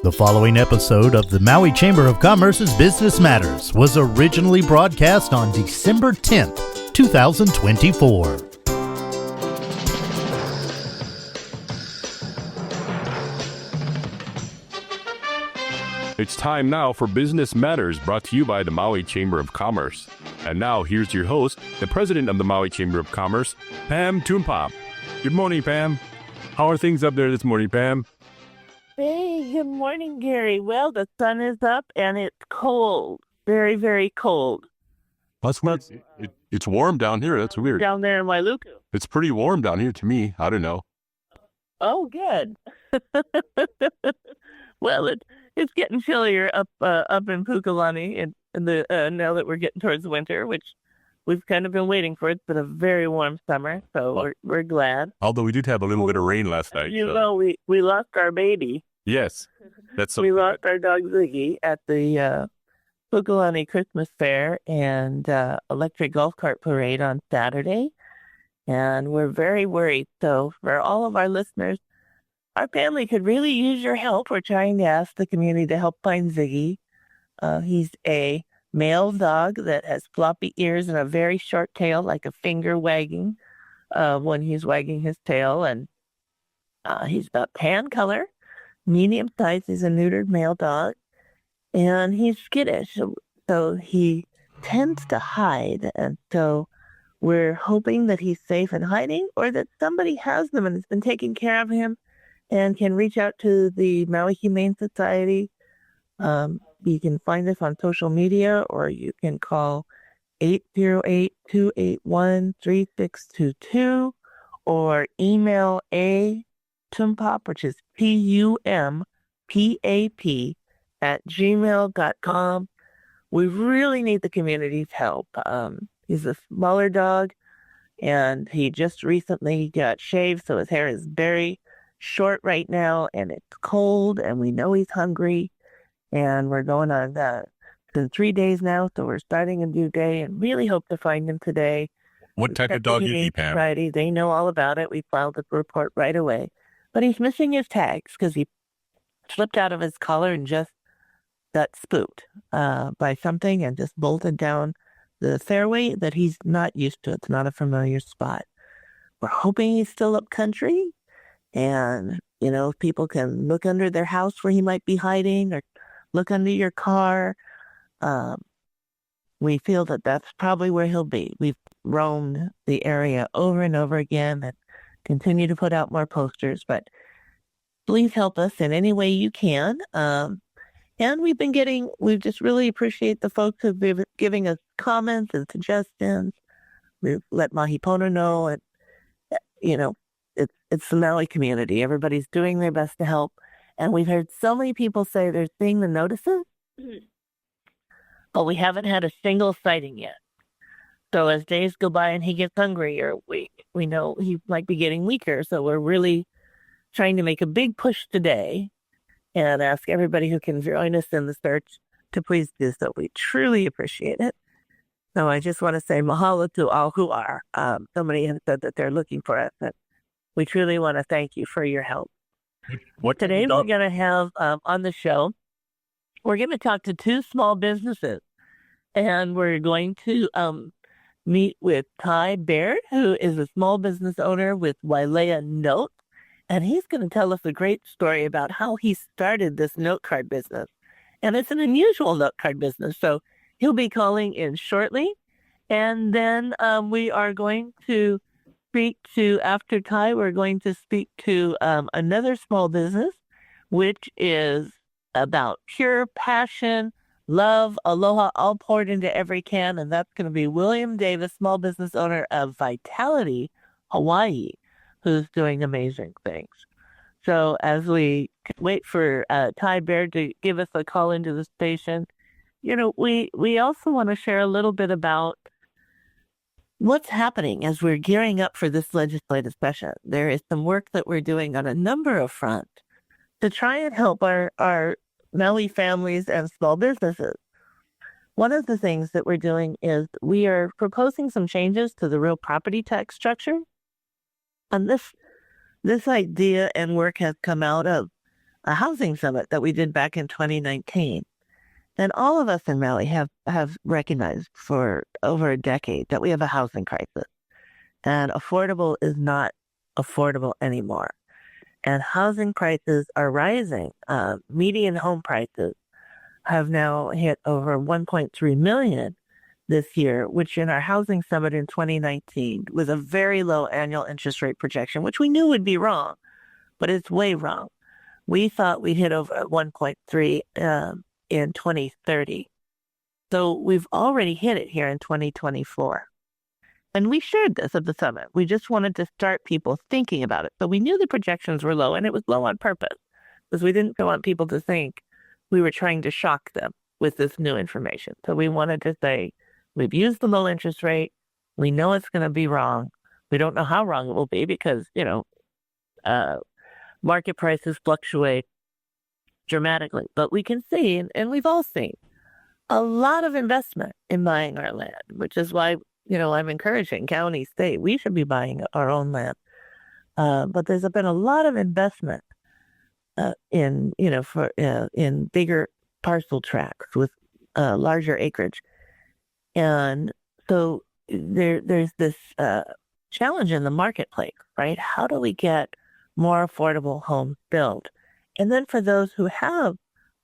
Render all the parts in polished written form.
The following episode of the Maui Chamber of Commerce's Business Matters was originally broadcast on December 10th, 2024. It's time now for Business Matters, brought to you by the Maui Chamber of Commerce. And now, here's your host, the president of the Maui Chamber of Commerce, Pam Toonpop. Good morning, Pam. How are things up there this morning, Pam? Hey, good morning, Gary. Well, the sun is up and it's cold. Very, very cold. That's weird. It's warm down here. That's weird. Down there in Wailuku. It's pretty warm down here to me. I don't know. Oh, good. Well, it's getting chillier up in Pukalani and the now that we're getting towards winter, which we've kind of been waiting for. It's been a very warm summer, so we're glad. Although we did have a little bit of rain last night. You know, we lost our baby. Yes, that's so. We lost our dog Ziggy at the Pukalani Christmas Fair and electric golf cart parade on Saturday, and we're very worried. So for all of our listeners, our family could really use your help. We're trying to ask the community to help find Ziggy. He's a male dog that has floppy ears and a very short tail, like a finger wagging when he's wagging his tail, and he's got tan color. Medium size. He's a neutered male dog, and he's skittish, so he tends to hide. And so we're hoping that he's safe in hiding, or that somebody has him and has been taking care of him and can reach out to the Maui Humane Society. You can find us on social media, or you can call 808-281-3622, or email Toonpop, which is Pumpap @gmail.com. We really need the community's help. He's a smaller dog, and he just recently got shaved, so his hair is very short right now, and it's cold, and we know he's hungry, and we're going on it's been 3 days now, so we're starting a new day, and really hope to find him today. What type of dog is he, Pam? Friday. They know all about it. We filed the report right away. But he's missing his tags because he slipped out of his collar and just got spooked by something and just bolted down the fairway that he's not used to. It's not a familiar spot. We're hoping he's still up country, and, you know, if people can look under their house where he might be hiding, or look under your car. We feel that that's probably where he'll be. We've roamed the area over and over again and continue to put out more posters, but please help us in any way you can. And we just really appreciate the folks who've been giving us comments and suggestions. We've let Mahipono know, and, you know, it's the Maui community. Everybody's doing their best to help. And we've heard so many people say they're seeing the notices, but we haven't had a single sighting yet. So as days go by and he gets hungrier, we know he might be getting weaker. So we're really trying to make a big push today and ask everybody who can join us in the search to please do so. We truly appreciate it. So I just want to say mahalo to all who are. So many have said that they're looking for us, and we truly want to thank you for your help. Today we're going to have on the show, we're going to talk to two small businesses, and we're going to meet with Baird, who is a small business owner with Wailea Note, and he's going to tell us a great story about how he started this note card business. And it's an unusual note card business, so he'll be calling in shortly. And then we are going to speak to, after we're going to speak to another small business, which is about pure passion, love, aloha, all poured into every can, and that's going to be William Davis, small business owner of Vitalitea, Hawaii, who's doing amazing things. So as we wait for Baird to give us a call into the station, you know, we also want to share a little bit about what's happening as we're gearing up for this legislative session. There is some work that we're doing on a number of fronts to try and help our Maui families and small businesses. One of the things that we're doing is we are proposing some changes to the real property tax structure. And this idea and work has come out of a housing summit that we did back in 2019. And all of us in Maui have recognized for over a decade that we have a housing crisis. And affordable is not affordable anymore. And housing prices are rising. Median home prices have now hit over 1.3 million this year, which in our housing summit in 2019 was a very low annual interest rate projection, which we knew would be wrong, but it's way wrong. We thought we'd hit over 1.3 in 2030. So we've already hit it here in 2024. And we shared this at the summit. We just wanted to start people thinking about it. So we knew the projections were low, and it was low on purpose because we didn't want people to think we were trying to shock them with this new information. So we wanted to say, we've used the low interest rate. We know it's going to be wrong. We don't know how wrong it will be because, market prices fluctuate dramatically. But we can see, and we've all seen, a lot of investment in buying our land, which is why, I'm encouraging county, state, we should be buying our own land. But there's been a lot of investment in bigger parcel tracts with larger acreage. And so there's this challenge in the marketplace, right? How do we get more affordable homes built? And then for those who have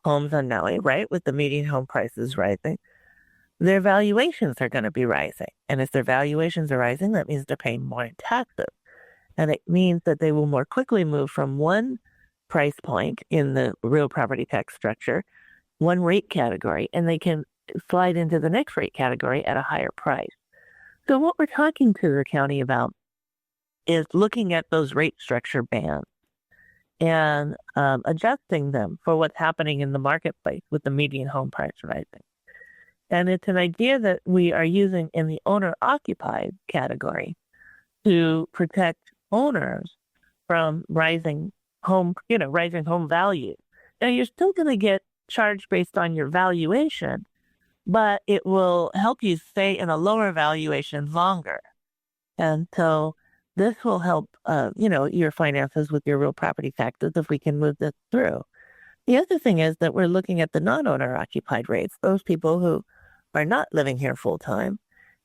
homes on Maui, right, with the median home prices rising, their valuations are going to be rising. And if their valuations are rising, that means they're paying more in taxes. And it means that they will more quickly move from one price point in the real property tax structure, one rate category, and they can slide into the next rate category at a higher price. So what we're talking to the county about is looking at those rate structure bands and adjusting them for what's happening in the marketplace with the median home price rising. And it's an idea that we are using in the owner-occupied category to protect owners from rising home value. Now, you're still going to get charged based on your valuation, but it will help you stay in a lower valuation longer. And so this will help, your finances with your real property taxes if we can move this through. The other thing is that we're looking at the non-owner occupied rates, those people who are not living here full time,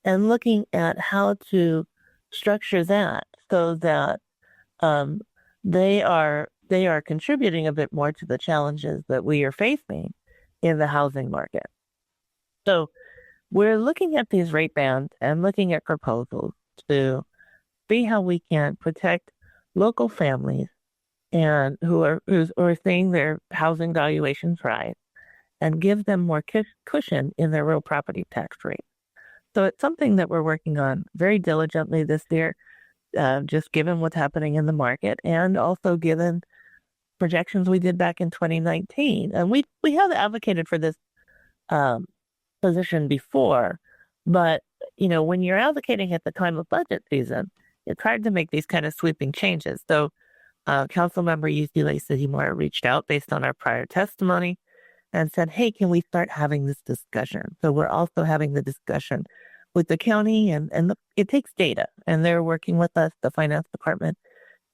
and looking at how to structure that so that they are contributing a bit more to the challenges that we are facing in the housing market. So we're looking at these rate bands and looking at proposals to see how we can protect local families and who are seeing their housing valuations rise and give them more cushion in their real property tax rate. So it's something that we're working on very diligently this year, just given what's happening in the market and also given projections we did back in 2019. And we have advocated for this position before, but when you're advocating at the time of budget season, it's hard to make these kind of sweeping changes. So Councilmember UC City Moore reached out based on our prior testimony and said, hey, can we start having this discussion? So we're also having the discussion with the county, and it takes data, and they're working with us. The finance department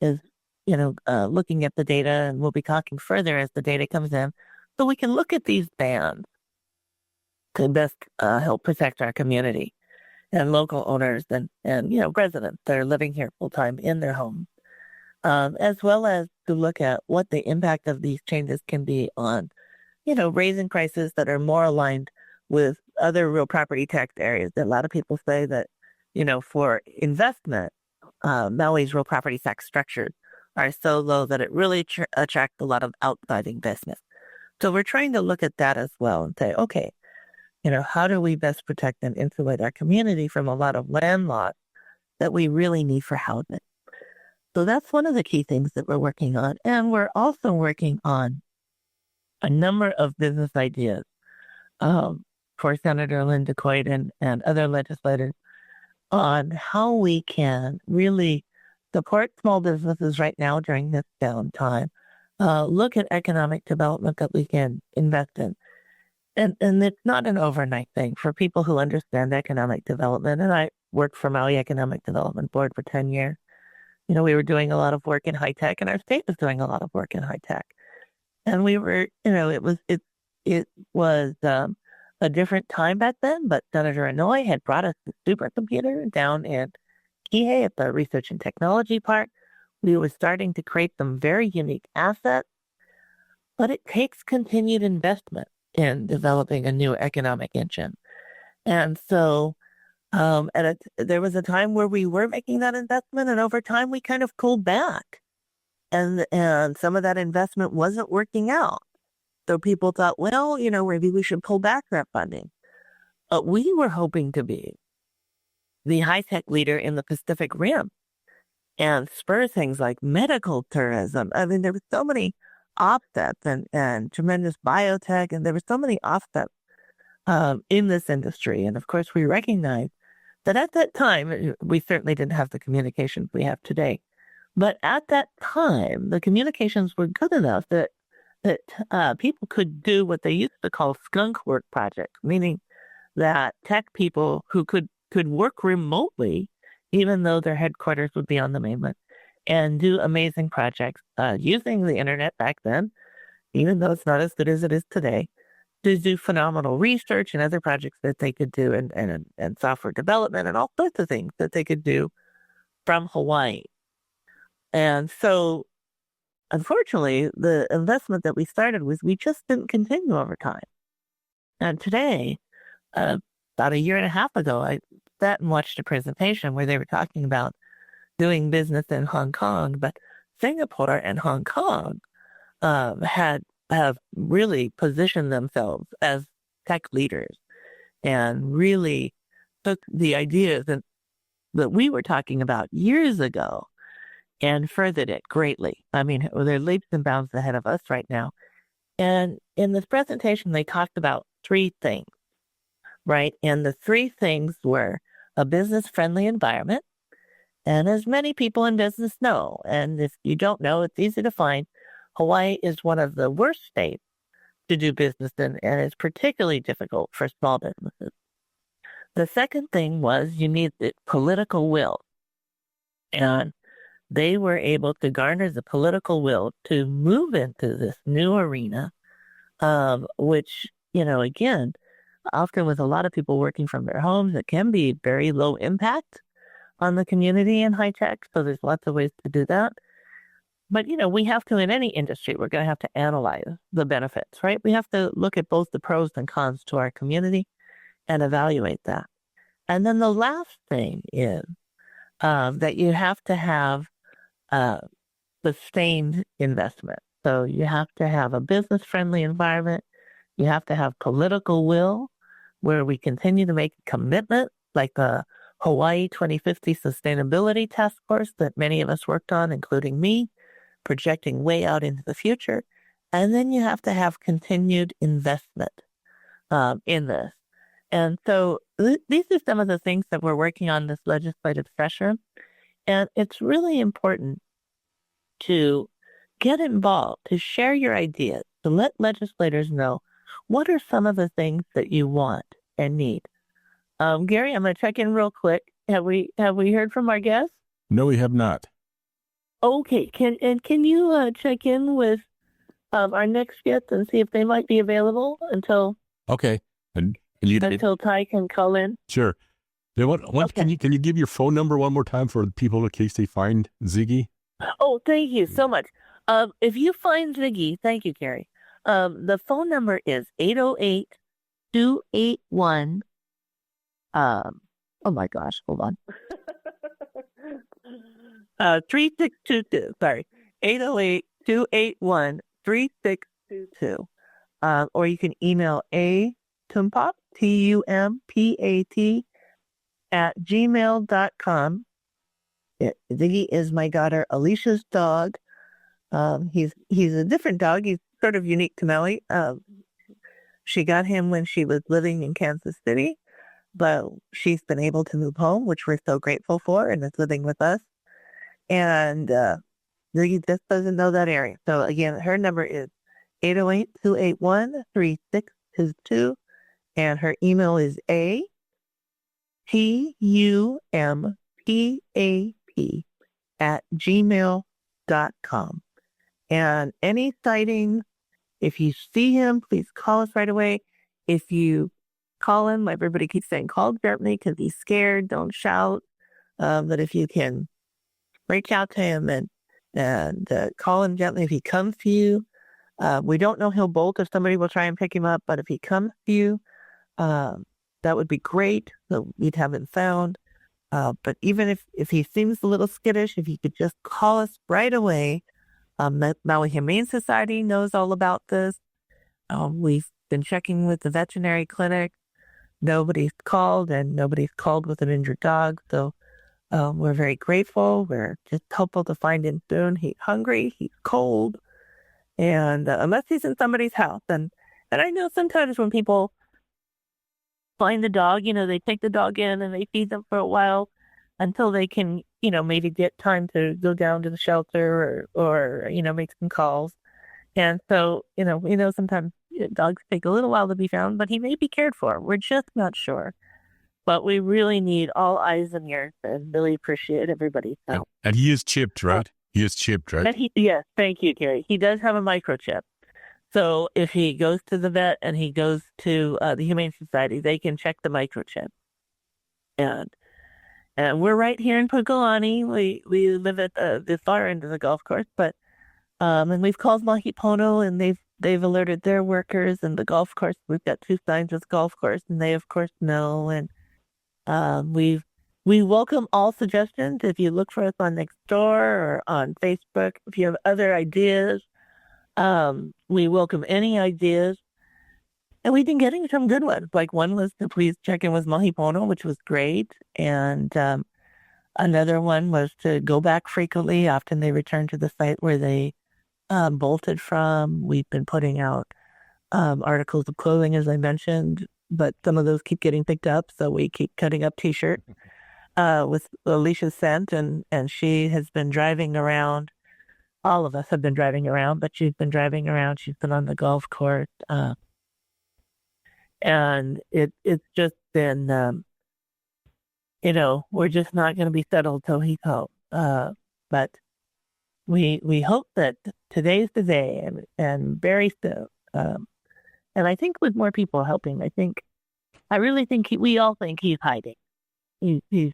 is, looking at the data, and we'll be talking further as the data comes in, so we can look at these bands to best help protect our community and local owners and residents that are living here full time in their homes, as well as to look at what the impact of these changes can be on, raising prices that are more aligned with other real property tax areas. A lot of people say that, for investment, Maui's real property tax structures are so low that it really attracts a lot of outside investment. So we're trying to look at that as well and say, okay, how do we best protect and insulate our community from a lot of land loss that we really need for housing? So that's one of the key things that we're working on. And we're also working on a number of business ideas for Senator Linda Coit and other legislators on how we can really support small businesses right now during this downtime, look at economic development that we can invest in. And it's not an overnight thing for people who understand economic development. And I worked for Maui Economic Development Board for 10 years. We were doing a lot of work in high tech, and our state was doing a lot of work in high tech. And we were, it was a different time back then, but Senator Inouye had brought us the supercomputer down in Kihei at the Research and Technology Park. We were starting to create some very unique assets, but it takes continued investment in developing a new economic engine. And so there was a time where we were making that investment, and over time we kind of pulled back. And some of that investment wasn't working out. So people thought, well, maybe we should pull back that funding. But we were hoping to be the high-tech leader in the Pacific Rim and spur things like medical tourism. I mean, there were so many offsets and tremendous biotech, and there were so many offsets in this industry. And of course, we recognize that at that time, we certainly didn't have the communications we have today. But at that time, the communications were good enough that people could do what they used to call skunk work projects, meaning that tech people who could work remotely, even though their headquarters would be on the mainland, and do amazing projects using the internet back then, even though it's not as good as it is today, to do phenomenal research and other projects that they could do and software development and all sorts of things that they could do from Hawaii. And so, unfortunately, the investment that we started with, we just didn't continue over time. And today, about a year and a half ago, I sat and watched a presentation where they were talking about doing business in Hong Kong, but Singapore and Hong Kong have really positioned themselves as tech leaders and really took the ideas that we were talking about years ago and furthered it greatly. I mean, they're leaps and bounds ahead of us right now. And in this presentation, they talked about three things, right? And the three things were a business-friendly environment. And as many people in business know, and if you don't know, it's easy to find, Hawaii is one of the worst states to do business in, and it's particularly difficult for small businesses. The second thing was you need the political will. And they were able to garner the political will to move into this new arena, which, again, often with a lot of people working from their homes, it can be very low impact on the community in high tech. So there's lots of ways to do that. But, we have to, in any industry, we're going to have to analyze the benefits, right? We have to look at both the pros and cons to our community and evaluate that. And then the last thing is that you have to have sustained investment. So you have to have a business-friendly environment. You have to have political will where we continue to make a commitment, like the Hawaii 2050 Sustainability Task Force that many of us worked on, including me, projecting way out into the future. And then you have to have continued investment in this. And so these are some of the things that we're working on this legislative session. And it's really important to get involved, to share your ideas, to let legislators know what are some of the things that you want and need. Gary, I'm going to check in real quick. Have we heard from our guests? No, we have not. Okay. Can you check in with our next guest and see if they might be available until Okay. until Ty can call in? Sure. Okay. Can you give your phone number one more time for people in case they find Ziggy? Oh, thank you so much. If you find Ziggy, thank you, Gary. The phone number is 808-281. Oh my gosh, hold on. 3622. Sorry, 808-281-3622. Or you can email tumpap, TUMPAT @gmail.com. Ziggy is my daughter Alicia's dog. He's a different dog. He's sort of unique to Maui. She got him when she was living in Kansas City, but she's been able to move home, which we're so grateful for, and is living with us. And Ziggy just doesn't know that area. So again, her number is 808-281-3622, and her email is tumpap @gmail.com. And any sightings, if you see him, please call us right away. If you call him, everybody keeps saying call gently because he's scared. Don't shout. But if you can reach out to him and call him gently if he comes to you. We don't know he'll bolt if somebody will try and pick him up, but if he comes to you, that would be great. So we'd have him found. But even if he seems a little skittish, if you could just call us right away. The Maui Humane Society knows all about this. We've been checking with the veterinary clinic. Nobody's called, and nobody's called with an injured dog. So we're very grateful. We're just hopeful to find him soon. He's hungry. He's cold. And unless he's in somebody's house. And I know sometimes when people find the dog, they take the dog in and they feed them for a while until they can, maybe get time to go down to the shelter or make some calls. And so, sometimes dogs take a little while to be found, but he may be cared for. We're just not sure. But we really need all eyes and ears and really appreciate everybody's help. And he is chipped, right? He is chipped, right? Yes, thank you, Gary. He does have a microchip. So if he goes to the vet and he goes to the Humane Society, they can check the microchip. And we're right here in Pukalani. We live at the far end of the golf course, but and we've called Mahipono, and they've alerted their workers and the golf course. We've got 2 signs with golf course, and they of course know. And we welcome all suggestions. If you look for us on Nextdoor or on Facebook, if you have other ideas, we welcome any ideas. And we've been getting some good ones. Like one was to please check in with Mahipono, which was great. And another one was to go back frequently. Often they return to the site where they bolted from. We've been putting out articles of clothing, as I mentioned, but some of those keep getting picked up. So we keep cutting up T-shirts with Alicia's scent. And she has been driving around. All of us have been driving around, but she's been driving around. She's been on the golf course. And it's just been, we're just not going to be settled till he's home. But we hope that today's the day and very soon. And I think with more people helping, I really think we all think he's hiding. He's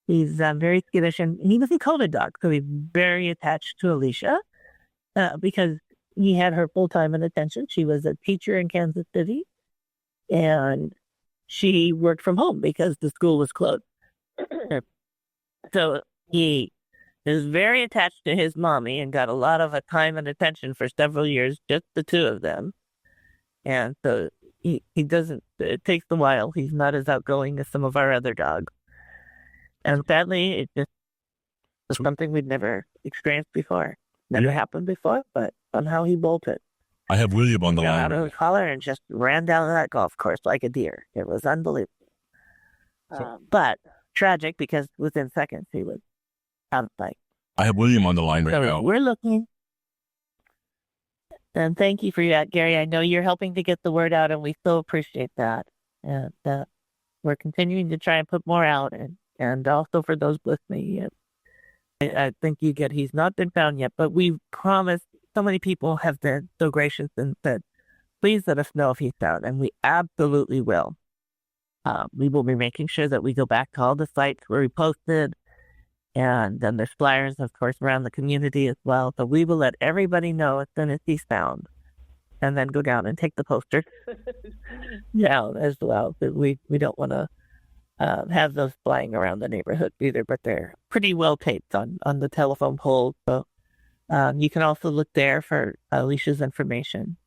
very skittish, and he was a COVID dog, so he's very attached to Alicia because he had her full time and attention. She was a teacher in Kansas City, and she worked from home because the school was closed. So he is very attached to his mommy and got a lot of time and attention for several years, just the 2 of them. And so he doesn't, it takes a while. He's not as outgoing as some of our other dogs. And sadly, it just was something we'd never experienced before. Never happened before, but somehow he bolted. I have William on the line. Got out of the collar and just ran down that golf course like a deer. It was unbelievable. But tragic because within seconds he was out of sight. I have William on the line right now. We're looking. And thank you for that, Gary. I know you're helping to get the word out, and we so appreciate that. And we're continuing to try and put more out. And also for those listening, I think you get he's not been found yet, but we promised. So many people have been so gracious and said, please let us know if he's found, and we absolutely will. We will be making sure that we go back to all the sites where we posted, and then there's flyers, of course, around the community as well. So we will let everybody know as soon as he's found, and then go down and take the poster down as well. But we don't want to have those flying around the neighborhood either, but they're pretty well taped on the telephone poles. So you can also look there for Alicia's information.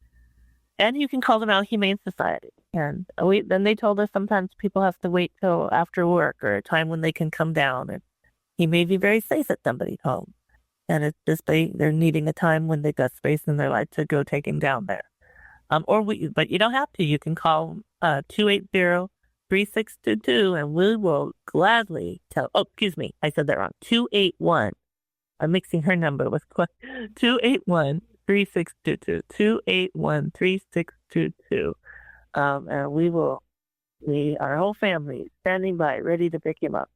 And you can call them out Humane Society. And then they told us sometimes people have to wait till after work or a time when they can come down. And he may be very safe at somebody's home. And it's just they're needing a time when they've got space in their life to go take him down there. But you don't have to. You can call 280-3622 and we will gladly tell. Oh, excuse me. I said that wrong. 281. I'm mixing her number with 281-3622. 281-3622. And our whole family is standing by, ready to pick him up.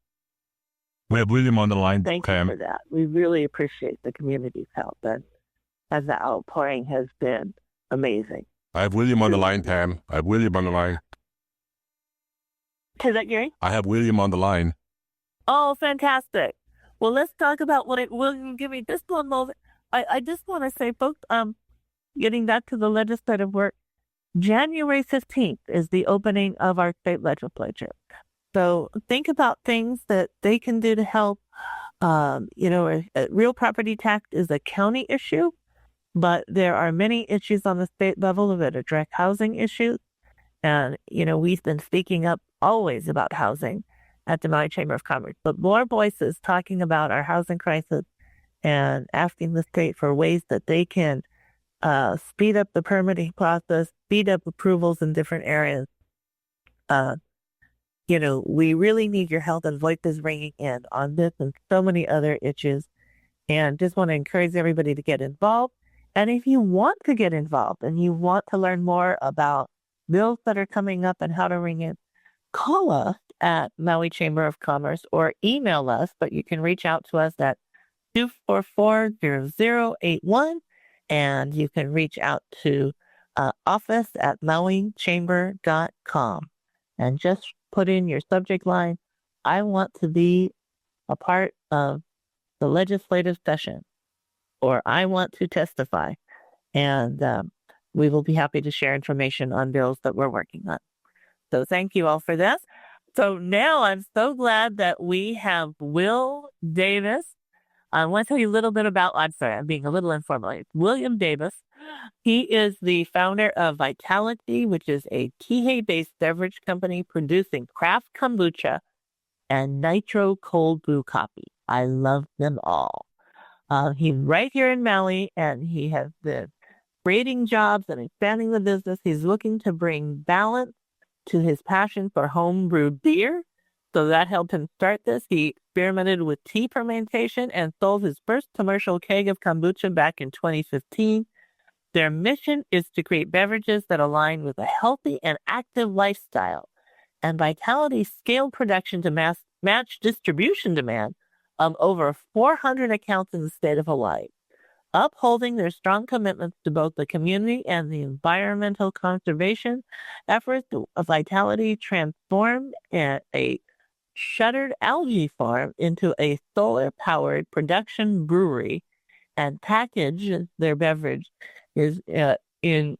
We have William on the line. Thank you for that. We really appreciate the community's help. And and the outpouring has been amazing. I have William on the line, Pam. I have William on the line. Is that Gary? I have William on the line. Oh, fantastic. Well, let's talk about what it will give me just one moment. I just want to say, folks, getting back to the legislative work, January 15th is the opening of our state legislature. So think about things that they can do to help. Real property tax is a county issue, but there are many issues on the state level that address housing issues. And, we've been speaking up always about housing at the Maui Chamber of Commerce, but more voices talking about our housing crisis and asking the state for ways that they can speed up the permitting process, speed up approvals in different areas. We really need your help, and voices ringing in on this and so many other issues. And just want to encourage everybody to get involved. And if you want to get involved and you want to learn more about bills that are coming up and how to ring in, call us at Maui Chamber of Commerce or email us, but you can reach out to us at 244-0081, and you can reach out to office at mauichamber.com and just put in your subject line, I want to be a part of the legislative session, or I want to testify. And we will be happy to share information on bills that we're working on. So thank you all for this. So now I'm so glad that we have Will Davis. I want to tell you a little bit about, I'm sorry, I'm being a little informal. It's William Davis. He is the founder of Vitalitea, which is a Kihei-based beverage company producing craft kombucha and nitro cold brew coffee. I love them all. He's right here in Maui, and he has been creating jobs and expanding the business. He's looking to bring balance to his passion for home brewed beer. So that helped him start this. He experimented with tea fermentation and sold his first commercial keg of kombucha back in 2015. Their mission is to create beverages that align with a healthy and active lifestyle. And Vitalitea scaled production to match distribution demand of over 400 accounts in the state of Hawaii. Upholding their strong commitments to both the community and the environmental conservation efforts, Vitalitea transformed a shuttered algae farm into a solar-powered production brewery and packaged their beverage is in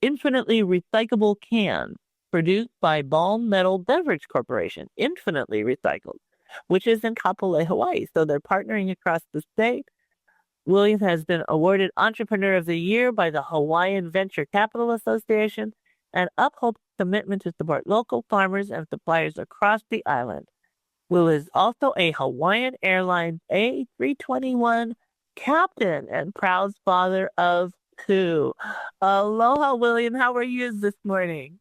infinitely recyclable cans produced by Ball Metal Beverage Corporation, infinitely recycled, which is in Kapolei, Hawaii. So they're partnering across the state. Williams has been awarded Entrepreneur of the Year by the Hawaiian Venture Capital Association and upholds commitment to support local farmers and suppliers across the island. Will is also a Hawaiian Airlines A321 captain and proud father of two. Aloha, William. How are you this morning?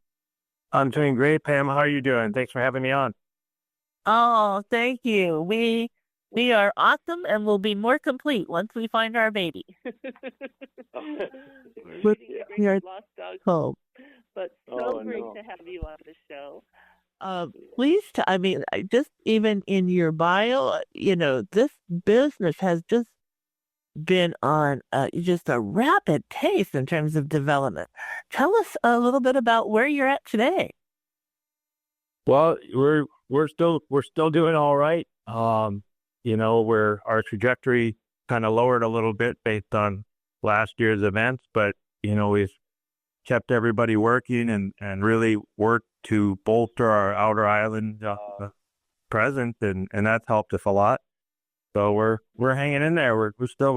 I'm doing great, Pam. How are you doing? Thanks for having me on. Oh, thank you. We are awesome, and we'll be more complete once we find our baby. We are lost dog home, but so great to have you on the show. Please, just even in your bio, this business has just been on just a rapid pace in terms of development. Tell us a little bit about where you're at today. Well, we're still doing all right. Where our trajectory kind of lowered a little bit based on last year's events, but we've kept everybody working and really worked to bolster our outer island presence, and that's helped us a lot. So we're hanging in there. We're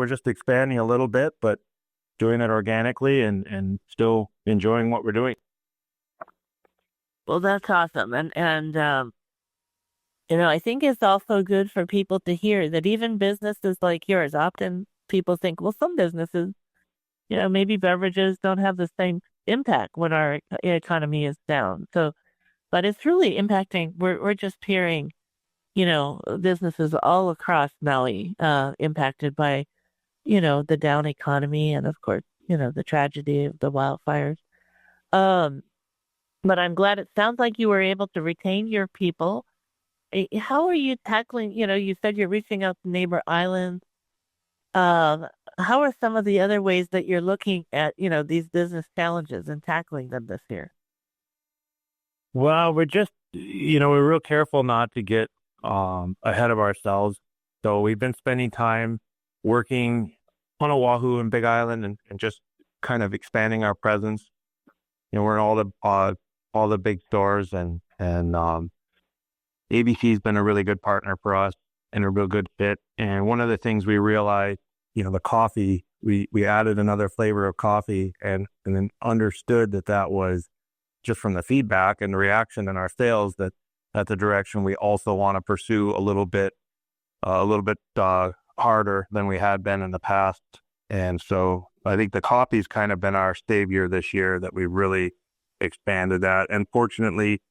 just expanding a little bit, but doing it organically and still enjoying what we're doing. Well, that's awesome, and I think it's also good for people to hear that even businesses like yours, often people think, well, some businesses, maybe beverages don't have the same impact when our economy is down. So, but it's really impacting. We're just hearing, businesses all across Maui impacted by, the down economy and, of course, the tragedy of the wildfires. But I'm glad it sounds like you were able to retain your people. How are you tackling, you said you're reaching out to neighbor islands. how are some of the other ways that you're looking at, these business challenges and tackling them this year? Well, we're just, we're real careful not to get ahead of ourselves. So we've been spending time working on Oahu and Big Island and just kind of expanding our presence. We're in all the big stores and ABC's been a really good partner for us and a real good fit. And one of the things we realized, the coffee, we added another flavor of coffee and then understood that was just from the feedback and the reaction in our sales that's a direction we also want to pursue a little bit harder than we had been in the past. And so I think the coffee's kind of been our savior this year, that we really expanded that. And fortunately,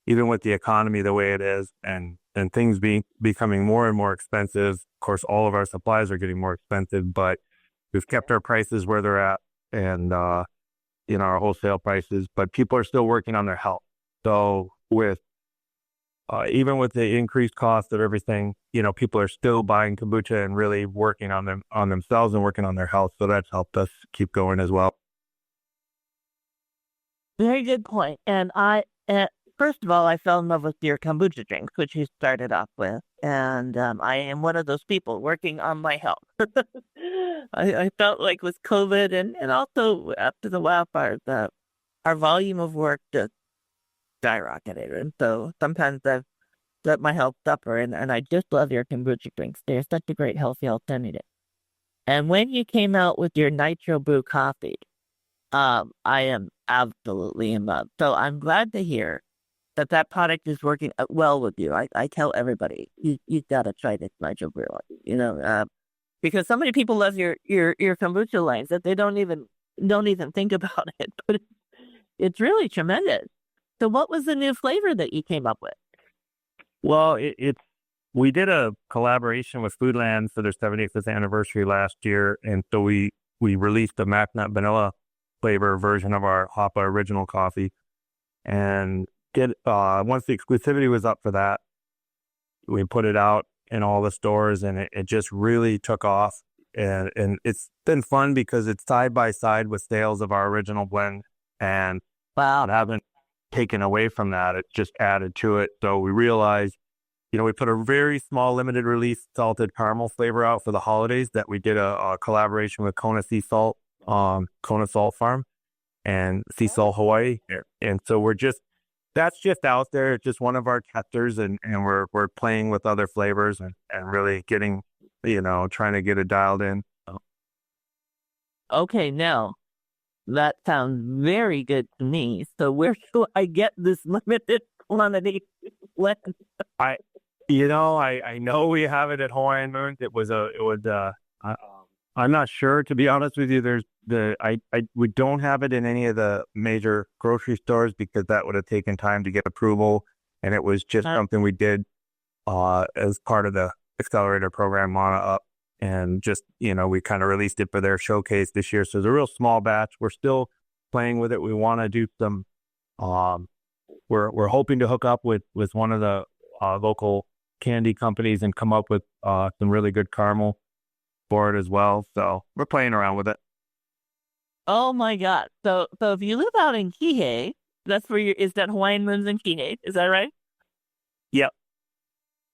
even with the economy the way it is and things becoming more and more expensive, of course, all of our supplies are getting more expensive, but we've kept our prices where they're at and, our wholesale prices, but people are still working on their health. So even with the increased cost of everything, people are still buying kombucha and really working on themselves and working on their health. So that's helped us keep going as well. Very good point. And first of all, I fell in love with your kombucha drinks, which you started off with. And I am one of those people working on my health. I felt like with COVID and also after the wildfires, our volume of work just skyrocketed. And so sometimes I've let my health suffer. And I just love your kombucha drinks. They're such a great healthy alternative. And when you came out with your nitro brew coffee, I am absolutely in love. So I'm glad to hear that product is working well with you. I tell everybody, you gotta try this nitro brew, because so many people love your kombucha lines that they don't even think about it, but it's really tremendous. So what was the new flavor that you came up with? Well, we did a collaboration with Foodland for their 75th anniversary last year, and so we released a Mac Nut Vanilla flavor version of our Hoppa original coffee, and once the exclusivity was up for that, we put it out in all the stores, and it just really took off. And it's been fun because it's side by side with sales of our original blend, and Wow. I haven't taken away from that. It just added to it. So we realized, we put a very small limited release salted caramel flavor out for the holidays that we did a collaboration with Kona Sea Salt, Kona Salt Farm and Sea Salt Hawaii. And so that's just out there. It's just one of our testers, and we're playing with other flavors and really getting, trying to get it dialed in. Okay, now that sounds very good to me. So where do I get this limited quantity blend? I know we have it at Hawaiian Moons. I'm not sure, to be honest with you. We don't have it in any of the major grocery stores because that would have taken time to get approval, and it was just something we did as part of the accelerator program, Mana Up, and just we kind of released it for their showcase this year. So it's a real small batch. We're still playing with it. We want to do some. We're hoping to hook up with one of the local candy companies and come up with some really good caramel for it as well. So we're playing around with it. Oh my God. So if you live out in Kihei, that's where is that Hawaiian Moons in Kihei? Is that right? Yep.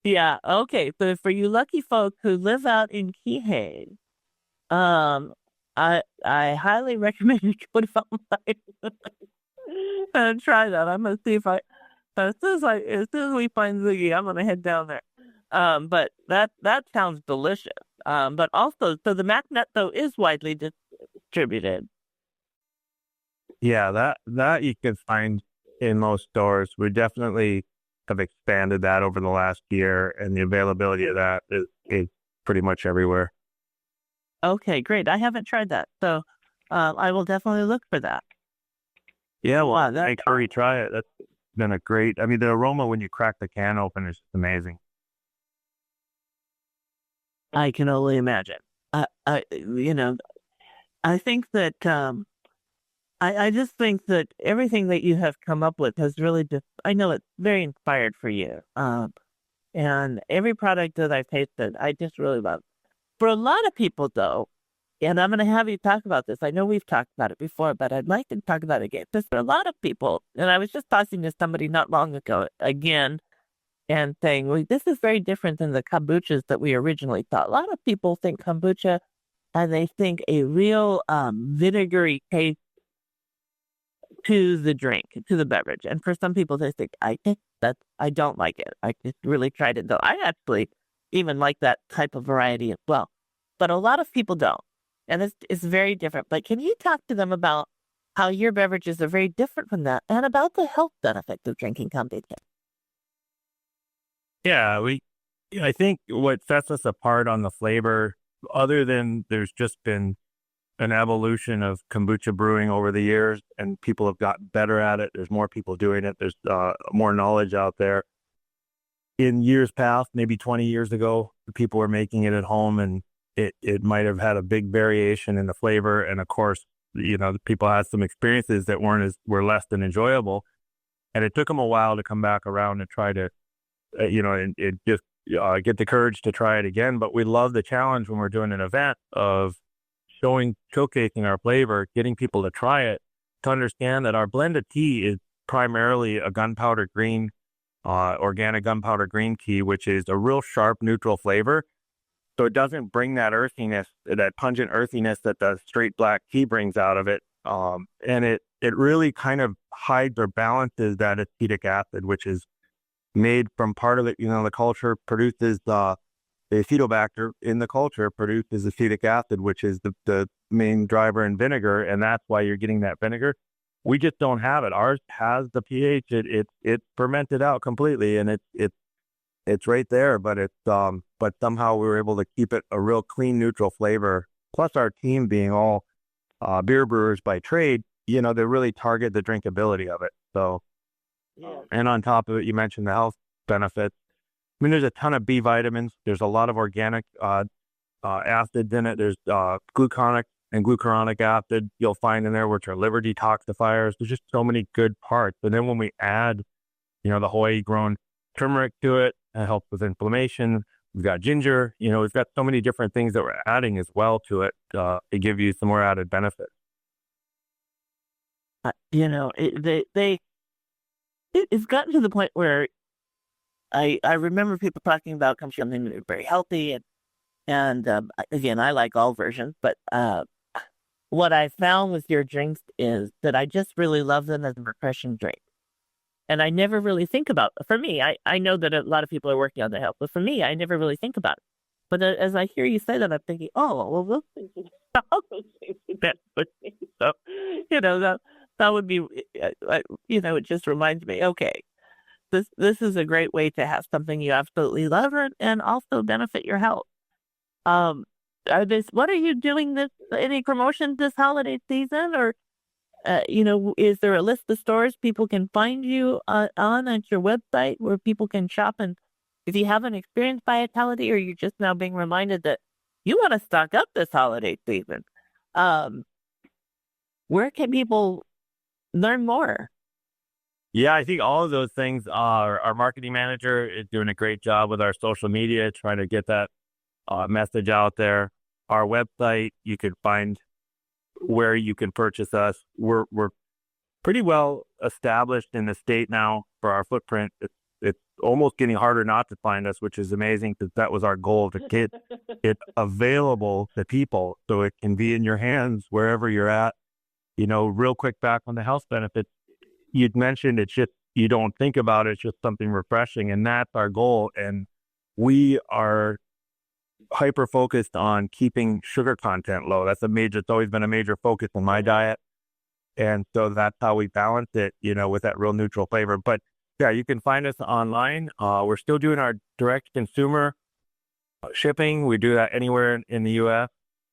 Yeah. Okay. So for you lucky folks who live out in Kihei, I highly recommend you go to online and try that. I'm gonna see if as soon as we find Ziggy, I'm gonna head down there. But that sounds delicious. But also, so the Mac Nut though is widely distributed. Yeah, that you can find in most stores. We definitely have expanded that over the last year, and the availability of that is pretty much everywhere. Okay, great. I haven't tried that, so I will definitely look for that. Yeah, well, make sure you try it. That's been a great. I mean, the aroma when you crack the can open is just amazing. I can only imagine. I think that I just think that everything that you have come up with has really I know it's very inspired for you. And every product that I've tasted, I just really love. For a lot of people, though, And I'm going to have you talk about this. I know we've talked about it before, but I'd like to talk about it again. Because for a lot of people, and I was just talking to somebody not long ago again and saying, well, this is very different than the kombuchas that we originally thought. A lot of people think kombucha and they think a real vinegary taste to the drink, to the beverage. And for some people, they think, I think that I don't like it. I just really tried it though. I actually even like that type of variety as well. But a lot of people don't. And it's very different. But can you talk to them about how your beverages are very different from that and about the health benefits of drinking kombucha? Yeah, I think what sets us apart on the flavor, other than there's just been an evolution of kombucha brewing over the years and people have gotten better at it. There's more people doing it. There's more knowledge out there. In years past, maybe 20 years ago, people were making it at home and it might have had a big variation in the flavor. And of course, people had some experiences that were less than enjoyable. And it took them a while to come back around and try to, and just get the courage to try it again. But we love the challenge when we're doing an event of showcasing our flavor, getting people to try it, to understand that our blended tea is primarily a gunpowder green, organic gunpowder green tea, which is a real sharp, neutral flavor. So it doesn't bring that earthiness, that pungent earthiness that the straight black tea brings out of it. And it really kind of hides or balances that acetic acid, which is made from part of it. The culture produces the acetobacter in the culture produces acetic acid, which is the main driver in vinegar, and that's why you're getting that vinegar. We just don't have it. Ours has the pH. It's fermented out completely, and it's right there. But but somehow we were able to keep it a real clean, neutral flavor. Plus, our team being all beer brewers by trade, they really target the drinkability of it. So, and on top of it, you mentioned the health benefits. I mean, there's a ton of B vitamins. There's a lot of organic acids in it. There's gluconic and glucuronic acid you'll find in there, which are liver detoxifiers. There's just so many good parts. And then when we add, the Hawaii grown turmeric to it, it helps with inflammation. We've got ginger. We've got so many different things that we're adding as well to it to give you some more added benefits. It's gotten to the point where I remember people talking about something very healthy, and again, I like all versions, but what I found with your drinks is that I just really love them as a refreshing drink. And I never really think about, for me, I know that a lot of people are working on the health, but for me, I never really think about it. But as I hear you say that, I'm thinking, oh, well, those things are all those things that would be. So, that would be, it just reminds me, okay, this is a great way to have something you absolutely love and also benefit your health. What are you doing any promotions this holiday season, or is there a list of stores people can find you on at your website where people can shop? And if you haven't experienced Vitalitea, or you're just now being reminded that you want to stock up this holiday season, where can people learn more? Yeah, I think all of those things are, our marketing manager is doing a great job with our social media, trying to get that message out there. Our website, you can find where you can purchase us. We're pretty well established in the state now for our footprint. It's almost getting harder not to find us, which is amazing, because that was our goal, to get it available to people so it can be in your hands wherever you're at. Real quick back on the health benefits, you'd mentioned it's just, you don't think about it, it's just something refreshing, and that's our goal. And we are hyper focused on keeping sugar content low. It's always been a major focus in my diet. And so that's how we balance it, with that real neutral flavor. But yeah, you can find us online. We're still doing our direct consumer shipping. We do that anywhere in the US,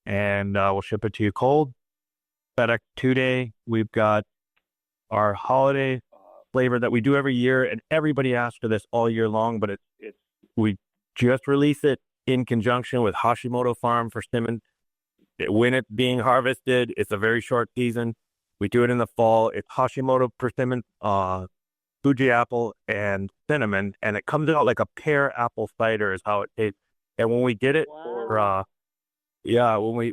and we'll ship it to you cold. FedEx 2-day. We've got our holiday flavor that we do every year, and everybody asks for this all year long, but we just release it in conjunction with Hashimoto Farm for cinnamon. When it's being harvested, it's a very short season. We do it in the fall. It's Hashimoto persimmon, Fuji apple, and cinnamon, and it comes out like a pear apple cider is how it tastes. And when we get it Yeah, when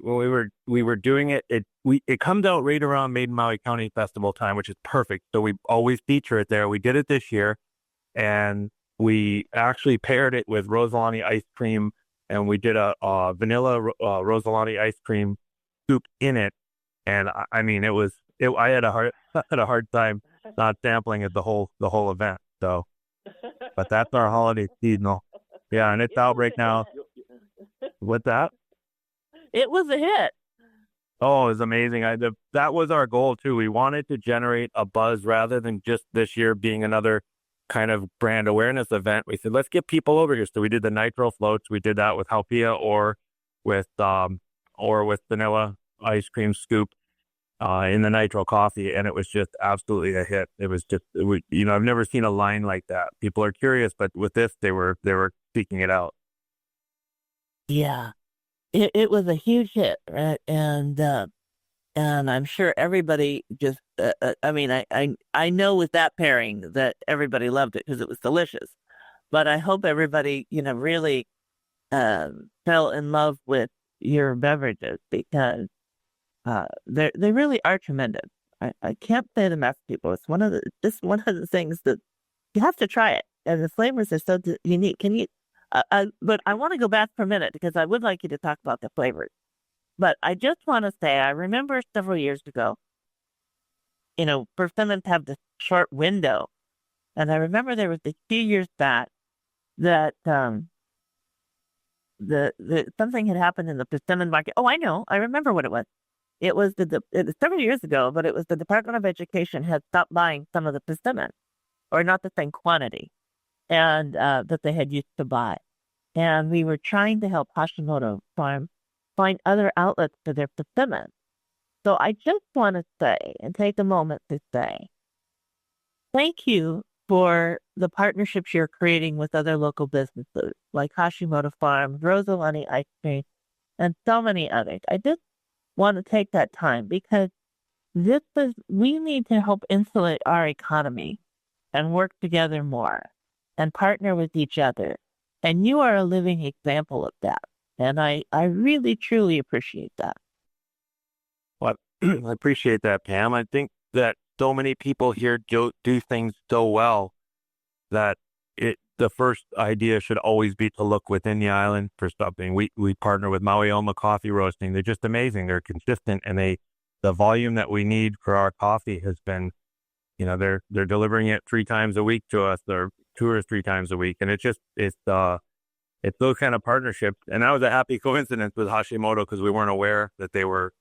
we were doing it, it comes out right around Made in Maui County Festival time, which is perfect. So we always feature it there. We did it this year, and we actually paired it with Rosalani ice cream, and we did a vanilla Rosalani ice cream scoop in it. And I mean, I had a hard had a hard time not sampling it the whole event. So, but that's our holiday seasonal. Yeah, and it's out right now. With that. It was a hit. Oh, it was amazing. That was our goal too. We wanted to generate a buzz rather than just this year being another kind of brand awareness event. We said, let's get people over here. So we did the nitro floats. We did that with Halpia or with vanilla ice cream scoop in the nitro coffee, and it was just absolutely a hit. It was just, I've never seen a line like that. People are curious, but with this, they were seeking it out. Yeah. It was a huge hit, right? And I'm sure everybody just, I mean, I know with that pairing that everybody loved it because it was delicious. But I hope everybody, really fell in love with your beverages because they really are tremendous. I can't say enough to people. It's one of the things that you have to try it, and the flavors are so unique. But I want to go back for a minute because I would like you to talk about the flavors. But I just want to say, I remember several years ago, persimmons have this short window. And I remember there was a few years back that something had happened in the persimmon market. Oh, I know. I remember what it was. It was it was several years ago, but it was the Department of Education had stopped buying some of the persimmon, or not the same quantity, and that they had used to buy. And we were trying to help Hashimoto Farm find other outlets for their persimmon. So I just want to say and take a moment to say thank you for the partnerships you're creating with other local businesses like Hashimoto Farm, Rosalani Ice Cream, and so many others. I just want to take that time because we need to help insulate our economy and work together more and partner with each other. And you are a living example of that. And I really, truly appreciate that. Well, I appreciate that, Pam. I think that so many people here do things so well that the first idea should always be to look within the island for something. We partner with Maui Coffee Roasting. They're just amazing. They're consistent, and the volume that we need for our coffee has been, they're delivering it 3 times a week to us, or 2 or 3 times a week, and it's those kind of partnerships. And that was a happy coincidence with Hashimoto because we weren't aware that they were.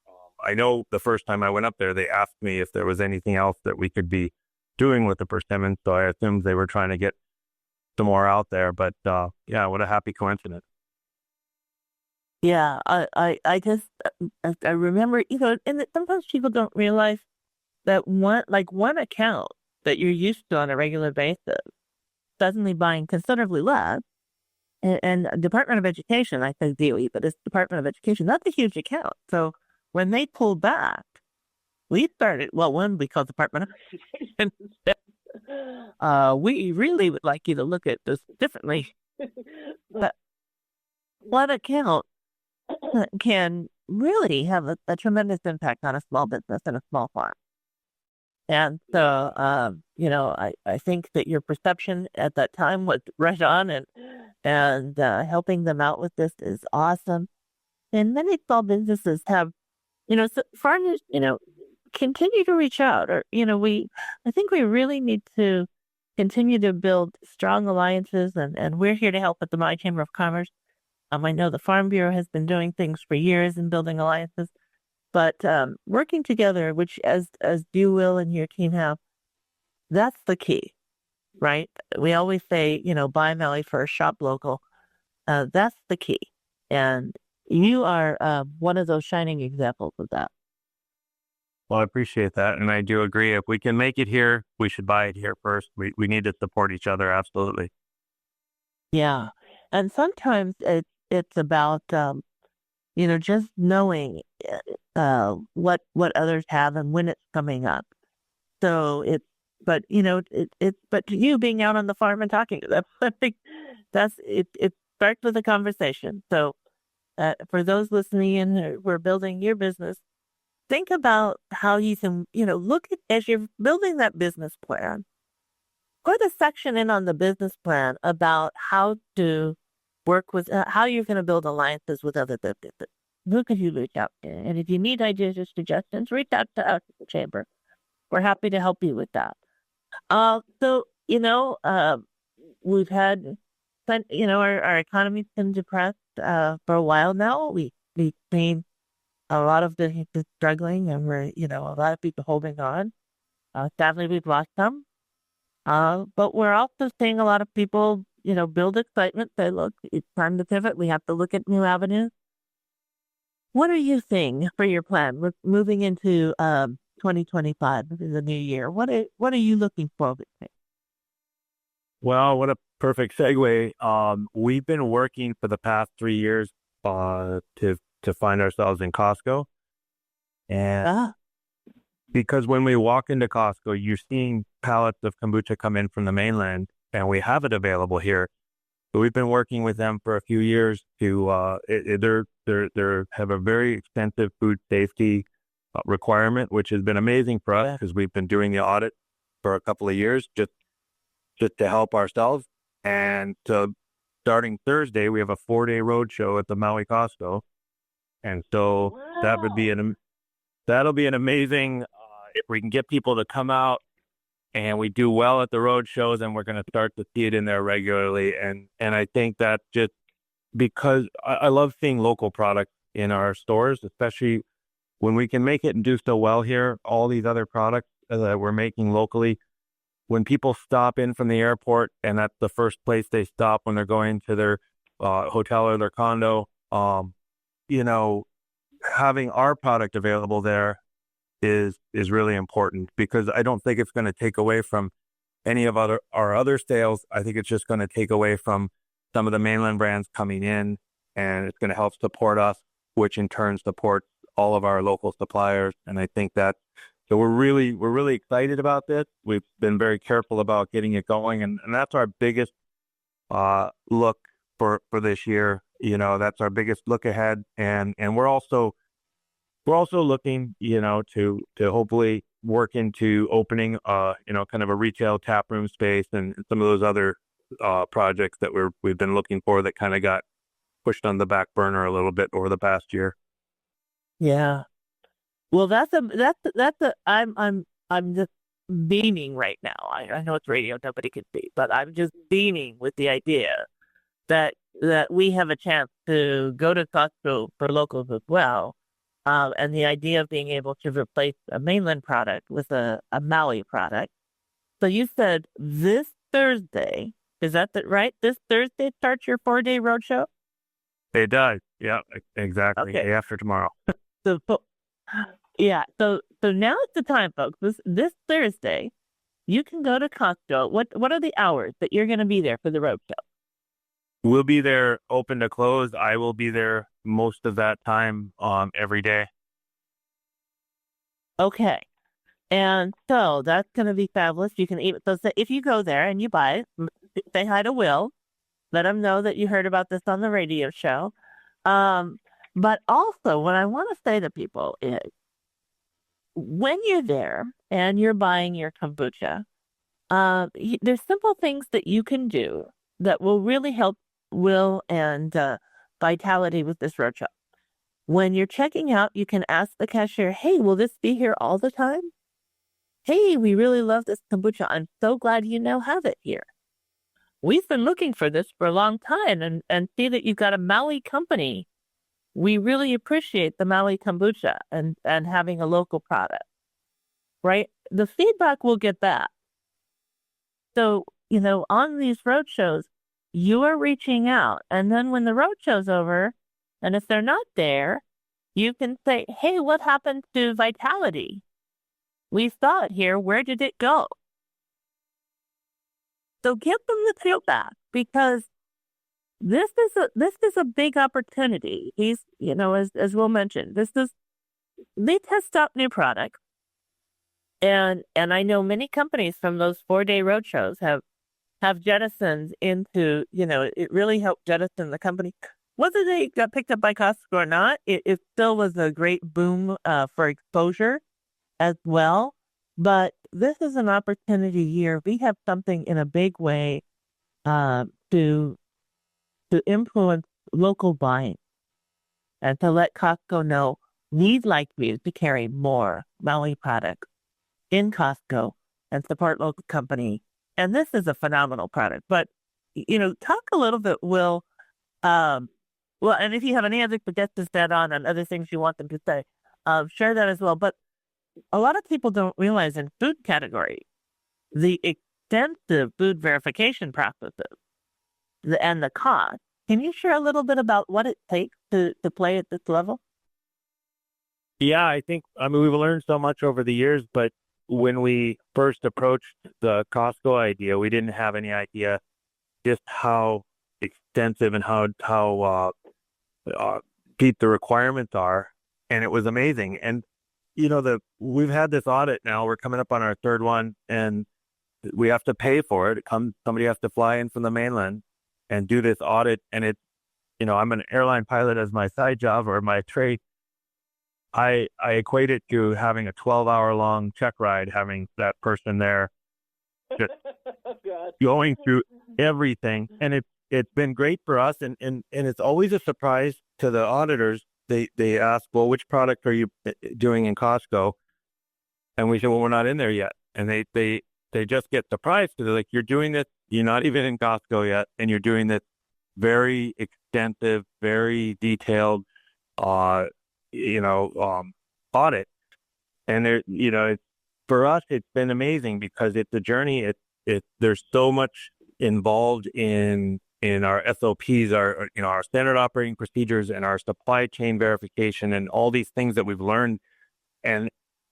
I know the first time I went up there, they asked me if there was anything else that we could be doing with the persimmon, so I assumed they were trying to get some more out there. But yeah, what a happy coincidence. Yeah, I just I remember, and sometimes people don't realize that one account that you're used to on a regular basis suddenly buying considerably less. And Department of Education, I say DOE, but it's Department of Education. That's a huge account. So when they pulled back, we started. Well, one we call Department of Education. We really would like you to look at this differently. But one account can really have a tremendous impact on a small business and a small farm. And so, I think that your perception at that time was right on, and helping them out with this is awesome. And many small businesses have, so farmers, continue to reach out, or I think we really need to continue to build strong alliances, and we're here to help at the Maui Chamber of Commerce. I know the Farm Bureau has been doing things for years in building alliances. But working together, which as you will and your team have, that's the key, right? We always say, buy Maui first, shop local. That's the key. And you are one of those shining examples of that. Well, I appreciate that. And I do agree. If we can make it here, we should buy it here first. We need to support each other. Absolutely. Yeah. And sometimes it's about, just knowing what others have and when it's coming up. So but you being out on the farm and talking to them, I think it starts with a conversation. So for those listening in who are building your business, think about how you can, look at, as you're building that business plan, put a section in on the business plan about how to work with, how you're going to build alliances with other businesses. Who could you reach out to? And if you need ideas or suggestions, reach out to us at the Chamber. We're happy to help you with that. So, we've had, our economy's been depressed for a while now. We've seen a lot of businesses struggling, and we're, a lot of people holding on. Sadly, we've lost some. But we're also seeing a lot of people, build excitement, say, look, it's time to pivot. We have to look at new avenues. What are you seeing for your plan? We're moving into 2025, this is a new year. What are you looking forward to? Well, what a perfect segue. We've been working for the past 3 years to find ourselves in Costco. And because when we walk into Costco, you're seeing pallets of kombucha come in from the mainland, and we have it available here. But we've been working with them for a few years to they have a very extensive food safety requirement, which has been amazing for us because we've been doing the audit for a couple of years just to help ourselves. And so starting Thursday, we have a 4-day road show at the Maui Costco. And so that'll be an amazing, if we can get people to come out and we do well at the road shows, and we're going to start to see it in there regularly. And I think that just because I love seeing local products in our stores, especially when we can make it and do so well here, all these other products that we're making locally, when people stop in from the airport and that's the first place they stop when they're going to their hotel or their condo, having our product available there is really important, because I don't think it's going to take away from any of our other sales. I think it's just going to take away from some of the mainland brands coming in, and it's going to help support us, which in turn supports all of our local suppliers. And I think that, so we're really excited about this. We've been very careful about getting it going, and that's our biggest look for this year. That's our biggest look ahead, and we're also looking, to hopefully work into opening, kind of a retail tap room space and some of those other projects that we've been looking for that kind of got pushed on the back burner a little bit over the past year. Yeah. Well, I'm just beaming right now. I know it's radio, nobody can see, but I'm just beaming with the idea that we have a chance to go to Costco for locals as well. And the idea of being able to replace a mainland product with a Maui product. So you said this Thursday, is that right? This Thursday starts your 4-day roadshow? It does. Yeah, exactly. Okay. Day after tomorrow. So now is the time, folks. This Thursday, you can go to Costco. What are the hours that you're going to be there for the roadshow? We'll be there open to close. I will be there most of that time every day. Okay. And so that's going to be fabulous. You can even, so if you go there and you buy it, say hi to Will. Let him know that you heard about this on the radio show. But also what I want to say to people is, when you're there and you're buying your kombucha, there's simple things that you can do that will really help Will and Vitality with this roadshow. When you're checking out, you can ask the cashier, hey, will this be here all the time? Hey, we really love this kombucha. I'm so glad you now have it here. We've been looking for this for a long time, and see that you've got a Maui company. We really appreciate the Maui kombucha and having a local product, right? The feedback we'll get back. So, on these roadshows, you are reaching out, and then when the roadshow's over, and if they're not there, you can say, hey, what happened to Vitality? We saw it here. Where did it go? So give them the feedback, because this is a big opportunity. He's, as Will mentioned, they test out new products. And I know many companies from those 4-day roadshows have jettisoned into, it really helped jettison the company whether they got picked up by Costco or not, it still was a great boom for exposure as well. But this is an opportunity year. We have something in a big way to influence local buying and to let Costco know we'd like you to carry more Maui products in Costco and support local company. And this is a phenomenal product. But, talk a little bit, Will. Well, and if you have any other suggestions to add on and other things you want them to say, share that as well. But a lot of people don't realize in food category, the extensive food verification processes and the cost. Can you share a little bit about what it takes to play at this level? Yeah, we've learned so much over the years, but when we first approached the Costco idea, we didn't have any idea just how extensive and how deep the requirements are. And it was amazing. And, we've had this audit now. We're coming up on our third one, and we have to pay for it. Somebody has to fly in from the mainland and do this audit. And I'm an airline pilot as my side job or my trade. I equate it to having a 12-hour long check ride, having that person there just going through everything. And it's been great for us. And it's always a surprise to the auditors. They ask, well, which product are you doing in Costco? And we say, well, we're not in there yet. And they just get surprised because they're like, you're doing this, you're not even in Costco yet, and you're doing this very extensive, very detailed, audit. And for us, it's been amazing because it's a journey. There's so much involved in our SOPs, our standard operating procedures, and our supply chain verification, and all these things that we've learned. And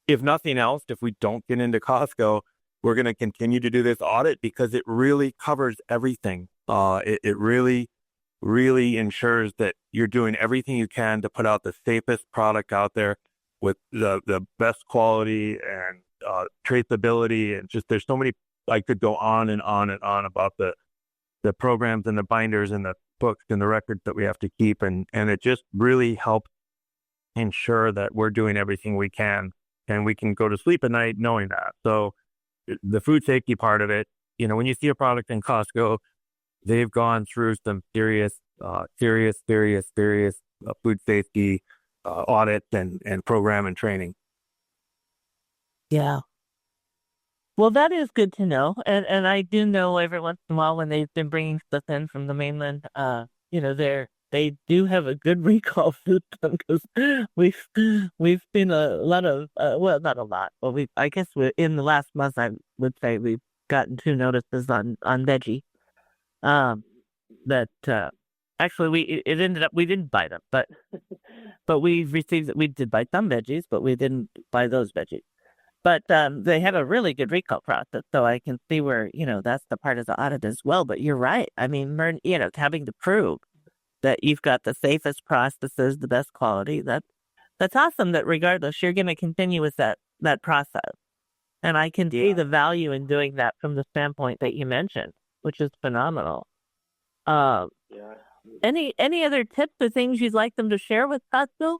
if nothing else, if we don't get into Costco, we're going to continue to do this audit because it really covers everything. It really, really ensures that you're doing everything you can to put out the safest product out there with the best quality and traceability. And just, there's so many, I could go on and on and on about the programs and the binders and the books and the records that we have to keep. And it just really helps ensure that we're doing everything we can, and we can go to sleep at night knowing that. So the food safety part of it, when you see a product in Costco, they've gone through some serious food safety audits and program and training. Yeah. Well, that is good to know. And I do know every once in a while when they've been bringing stuff in from the mainland, they do have a good recall system because we've seen a lot of, well, not a lot, but I guess in the last month, I would say we've gotten 2 notices on veggie. That actually it ended up we didn't buy them, but we received that we did buy some veggies, but we didn't buy those veggies. But they have a really good recall process, so I can see where that's the part of the audit as well. But you're right. I mean, having to prove that you've got the safest processes, the best quality. That's awesome. That regardless, you're going to continue with that process, and I can see the value in doing that from the standpoint that you mentioned, which is phenomenal. Any other tips or things you'd like them to share with Costco?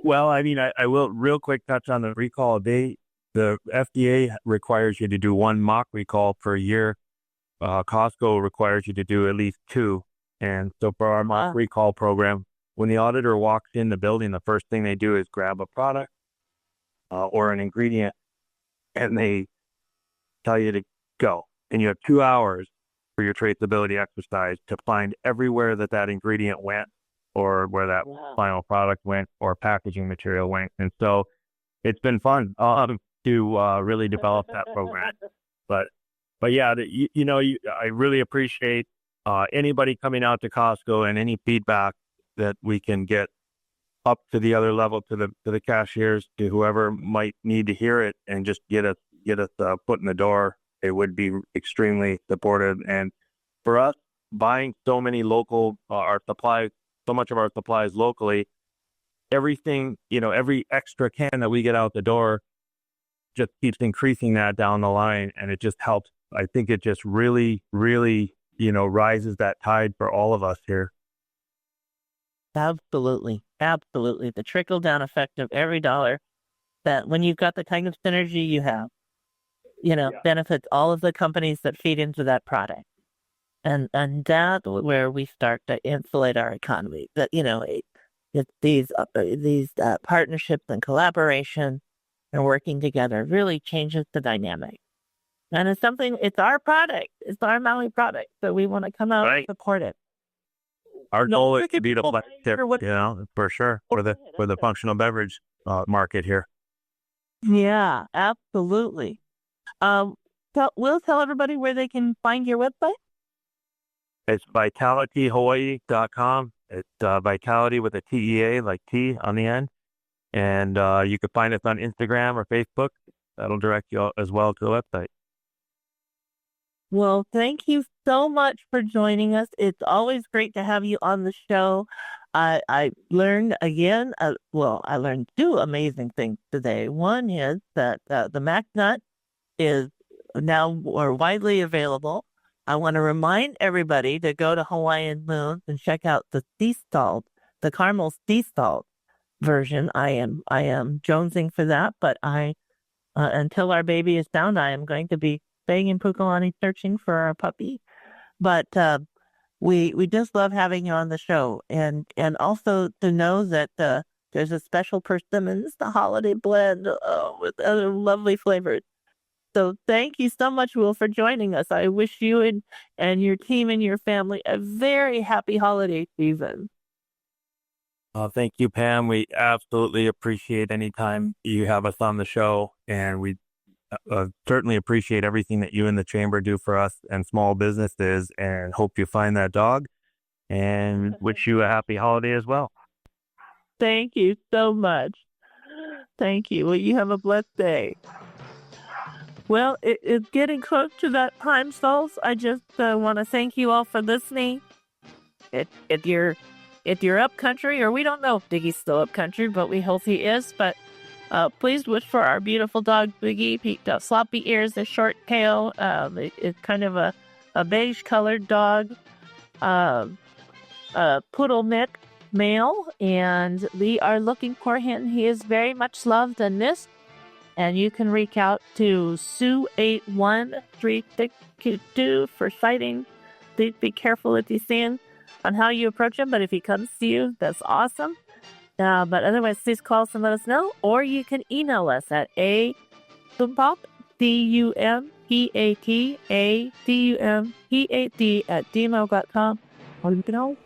Well, I will real quick touch on the recall. The FDA requires you to do 1 mock recall per year. Costco requires you to do at least 2. And so for our mock recall program, when the auditor walks in the building, the first thing they do is grab a product or an ingredient, and they tell you to go. And you have 2 hours for your traceability exercise to find everywhere that ingredient went, or where that final product went, or packaging material went. And so it's been fun to really develop that program. But yeah, I really appreciate anybody coming out to Costco, and any feedback that we can get up to the other level, to the cashiers, to whoever might need to hear it, and just get us foot in the door. It would be extremely supportive. And for us, buying so many local, so much of our supplies locally, everything, every extra can that we get out the door just keeps increasing that down the line. And it just helps. I think it just really, really rises that tide for all of us here. Absolutely. Absolutely. The trickle down effect of every dollar, that when you've got the kind of synergy you have, benefits all of the companies that feed into that product. And that's where we start to insulate our economy. That, it's these partnerships and collaboration and working together really changes the dynamic. And it's our product. It's our Maui product. So we want to come out and support it. Our goal is to be the flagship, for sure, for the functional beverage market here. Yeah, absolutely. We'll tell everybody where they can find your website. It's vitalityhawaii.com. It's Vitality with a TEA, like T on the end. And you can find us on Instagram or Facebook. That'll direct you as well to the website. Well, thank you so much for joining us. It's always great to have you on the show. I learned again, I learned two amazing things today. One is that the Mac Nut is now more widely available. I want to remind everybody to go to Hawaiian Moons and check out the caramel sea salt version. I am jonesing for that, but until our baby is found, I am going to be begging Pukalani searching for our puppy. But we just love having you on the show, and also to know that there's a special persimmons, the holiday blend with other lovely flavors. So thank you so much, Will, for joining us. I wish you and your team and your family a very happy holiday season. Thank you, Pam. We absolutely appreciate any time you have us on the show, and we certainly appreciate everything that you and the Chamber do for us and small businesses, and hope you find that dog, and wish you a happy holiday as well. Thank you so much. Thank you. Well, you have a blessed day. Well, it's getting close to that time, Souls. I just want to thank you all for listening. If you're up country, or we don't know if Diggy's still up country, but we hope he is. But please wish for our beautiful dog, Biggie. He's got sloppy ears, a short tail. It's kind of a beige-colored dog, poodle mix male, and we are looking for him. He is very much loved and missed. And you can reach out to Sue81362 for sighting. Please be careful if you see him on how you approach him. But if he comes to you, that's awesome. But otherwise, please call us and let us know. Or you can email us at tumpap, TUMPAT, ATUMPAT @gmail.com. Or you can